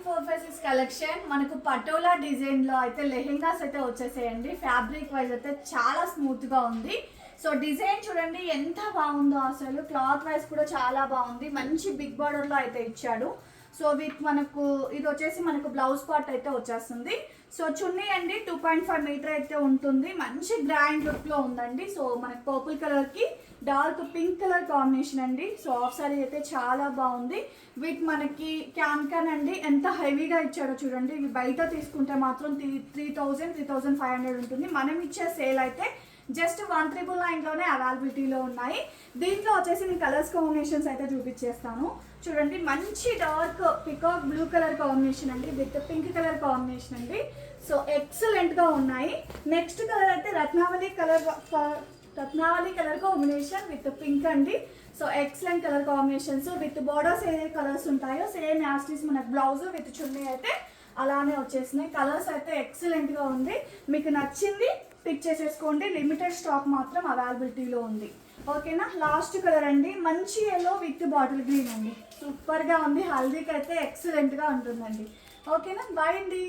Four faces collection మనకు పటోలా డిజైన్లో అయితే లెహెంగాస్ అయితే వచ్చేసాయండి. ఫ్యాబ్రిక్ వైజ్ అయితే చాలా స్మూత్గా ఉంది. సో డిజైన్ చూడండి ఎంత బాగుందో, అసలు క్లాత్ వైజ్ కూడా చాలా బాగుంది. మంచి బిగ్ బార్డర్లో అయితే ఇచ్చాడు. సో విత్ మనకు ఇది వచ్చేసి మనకు బ్లౌజ్ పార్ట్ అయితే వచ్చేస్తుంది. సో చున్నీ అండి 2.5 మీటర్ అయితే ఉంటుంది. మంచి గ్రాండ్ లుక్లో ఉందండి. సో మనకు పర్పుల్ కలర్కి డార్క్ పింక్ కలర్ కాంబినేషన్ అండి. సో ఆఫ్ సారీ అయితే చాలా బాగుంది. విత్ మనకి క్యాన్ అండి ఎంత హెవీగా ఇచ్చాడో చూడండి. ఇవి బయట తీసుకుంటే మాత్రం 3,500 ఉంటుంది. మనం ఇచ్చే సేల్ అయితే జస్ట్ 1,999లోనే అవైలబిలిటీలో ఉన్నాయి. దీంట్లో వచ్చేసి నేను కలర్స్ కాంబినేషన్స్ అయితే చూపించేస్తాను. చూడండి మంచి dark peacock blue colour combination అండి విత్ పింక్ కలర్ కాంబినేషన్ అండి. సో ఎక్సలెంట్గా ఉన్నాయి. నెక్స్ట్ కలర్ అయితే రత్నావళి కలర్ కాంబినేషన్ విత్ పింక్ అండి. So excellent colour combinations with borders A colours ఉంటాయో సేమ్ యాస్టీస్ మనకు బ్లౌజ్ విత్ చున్నీ అయితే అలానే వచ్చేసినాయి. కలర్స్ అయితే ఎక్సలెంట్గా ఉంది. మీకు నచ్చింది పిక్ చేసేసుకోండి. లిమిటెడ్ స్టాక్ మాత్రం అవైలబిలిటీలో ఉంది. ఓకేనా. లాస్ట్ కలర్ అండి మంచి ఎల్లో విత్ బాటిల్ గ్రీన్ అండి. సూపర్గా ఉంది. హల్దీకి అయితే ఎక్సలెంట్గా ఉంటుందండి. ఓకేనా. బాయ్ అండి.